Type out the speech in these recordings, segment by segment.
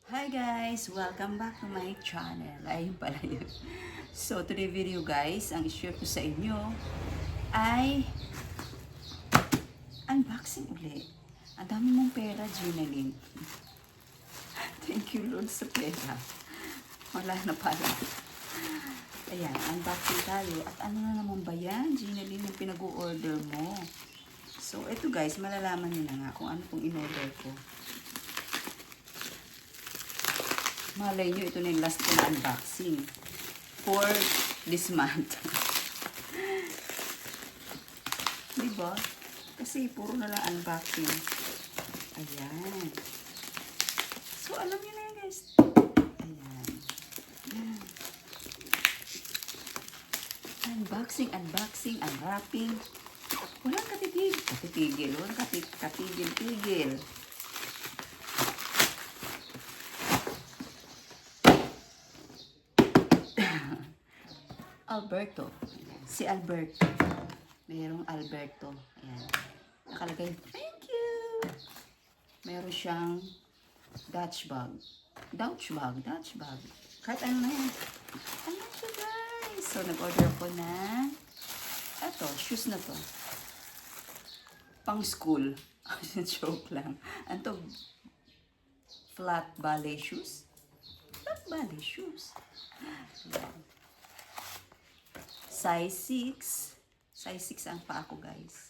Hi guys! Welcome back to my channel. Ayun pala yun. So, today video guys, ang i-share ko sa inyo ay unboxing ulit. Ang dami mong pera, Ginaline. Thank you Lord sa pera. Wala na pala. Ayan, unboxing tayo. At ano na naman ba yan, Ginaline, yung pinag-o-order mo? So, ito guys, malalaman nyo na nga kung ano pong in-order ko. Malay nyo, ito na yung last ko na unboxing for this month. Diba? Kasi puro na lang unboxing. Ayan. So, alam nyo na yan guys. Ayan. Unboxing, unwrapping. Walang katitigil. Walang katigil-tigil. Alberto. Ayan. Si Alberto. Mayroong Alberto. Ayan. Nakalagay, thank you! Meron siyang Dutch bag. Dutch bag. Kahit ano na yan. Ano siya guys? So, nag-order ko na eto, shoes na to. Pang school. Joke lang. Ano to? Flat ballet shoes? Flat ballet shoes. Ayan. Size 6. Size 6 ang paa ko, guys.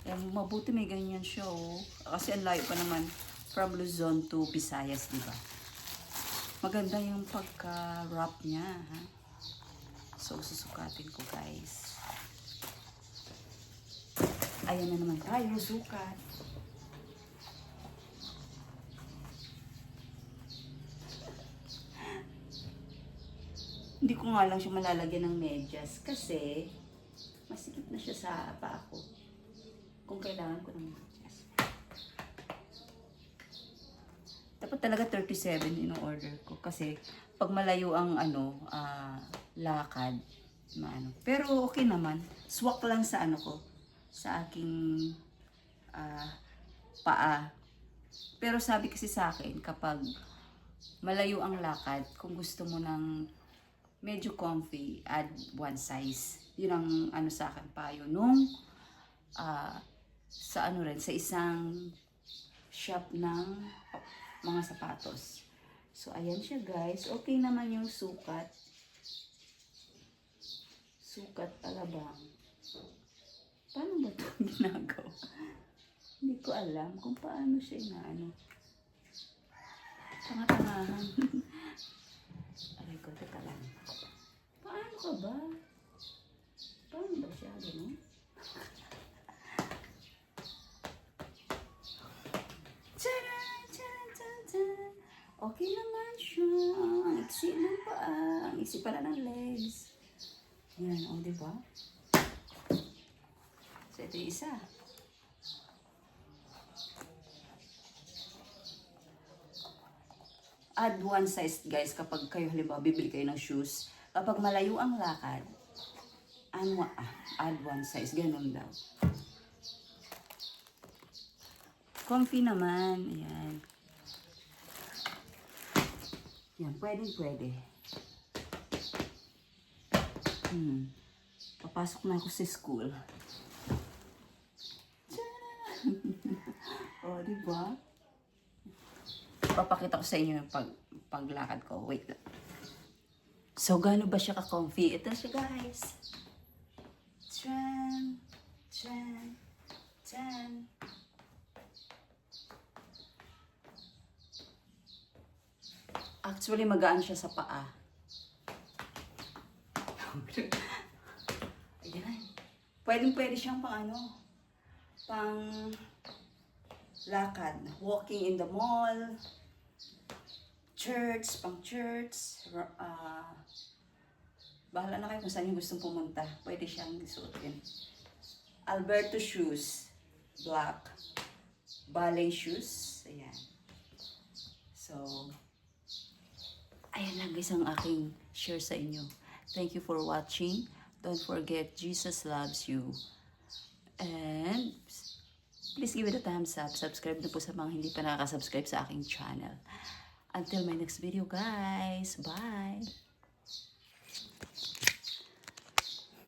Yan, mabuti may ganyan siya, oh. Kasi ang layo pa naman from Luzon to Visayas, di ba? Maganda yung pagka-wrap niya, ha? So, susukatin ko, guys. Ayan na naman tayo, sukat. Hindi ko nga lang siya malalagyan ng medyas kasi masikip na siya sa paa ko. Kung kailangan ko ng medyas. Dapat talaga 37 in-order ko kasi pag malayo ang lakad, maano. Pero okay naman. Swak lang sa ko, sa aking paa. Pero sabi kasi sa akin, kapag malayo ang lakad, kung gusto mo ng medyo comfy, add one size. Yun ang sa akin payo nung sa isang shop ng mga sapatos. So, ayan siya guys. Okay naman yung sukat. Sukat alabang. Paano ba ito ginagawa? Hindi ko alam kung paano siya inaano. Tanga-tangahan. Aray ko, teka lang. Paano ka ba? Paano ba siya? Gano'n? Tcharan! Tcharan! Tcharan! Okay naman siya. Ang iksi ng paa. Ang iksi pala ng legs. Yan, o, diba? So, ito yung isa. Add one size guys kapag kayo halimbawa bibili kayo ng shoes. Kapag malayo ang lakad, add one size. Ganun daw. Comfy naman. Ayan. Yan. Pwede. Papasok na ako sa school. O, diba? Papakita ko sa inyo yung paglakad ko. Wait lang. So, gaano ba siya ka-comfy? Ito siya, guys. Tran. Actually, magaan siya sa paa. Ayan. Pwede siyang pang lakad. Walking in the mall. Pang church, bahala na kayo kung saan yung gustong pumunta. Pwede siyang isuotin. Alberto shoes, black. Ballet shoes, ayan. So, ayan lang guys ang aking share sa inyo. Thank you for watching. Don't forget, Jesus loves you. And Please give it a thumbs up. Subscribe na po sa mga hindi pa nakaka-subscribe sa aking channel. Until my next video guys. Bye!